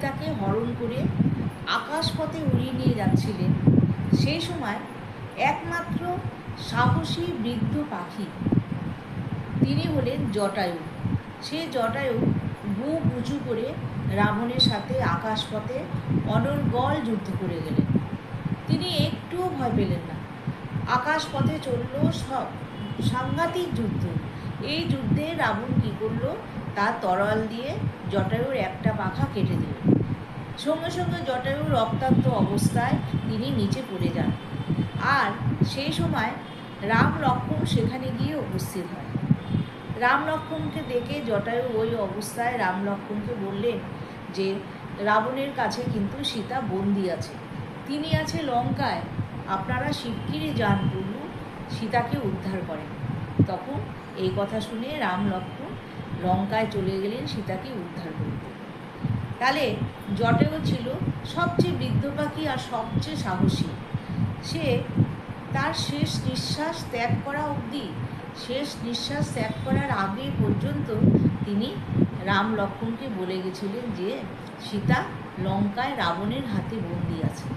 সীতাকে হরণ করে আকাশপথে উড়িয়ে নিয়ে যাচ্ছিলেন, সেই সময় একমাত্র সাহসী বৃদ্ধ পাখি তিনি হলেন জটায়ু। সে জটায়ু বুক উঁচু করে রাবণের সাথে আকাশপথে অনর্গল যুদ্ধ করে গেলেন। তিনি একটুও ভয় পেলেন না। আকাশপথে চলল সব সাংঘাতিক যুদ্ধ। এই যুদ্ধে রাবণ কী করল, তার তরোয়াল দিয়ে জটায়ুর একটা পাখা কেটে দিল। সঙ্গে সঙ্গে জটায়ু রক্তাক্ত অবস্থায় তিনি নিচে পড়ে যান। আর সেই সময় রাম লক্ষ্মণ সেখানে গিয়ে উপস্থিত হয়। রাম লক্ষ্মণকে দেখে জটায়ু ওই অবস্থায় রাম লক্ষ্মণকে বললেন যে রাবণের কাছে কিন্তু সীতা বন্দী আছে, তিনি আছে লঙ্কায়, আপনারা শিগগিরই যান প্রভু, সীতাকে উদ্ধার করেন। তখন এই কথা শুনে রাম লক্ষ্মণ লঙ্কায় চলে গেলেন সীতাকে উদ্ধার করতে। তাহলে জটায়ু ছিল সবচেয়ে বৃদ্ধ পাখি আর সবচেয়ে সাহসী। সে তার শেষ নিঃশ্বাস ত্যাগ করা অবধি, শেষ নিঃশ্বাস ত্যাগ করার আগে পর্যন্ত তিনি রাম লক্ষ্মণকে বলে গেছিলেন যে সীতা লঙ্কায় রাবণের হাতে বন্দী আছে।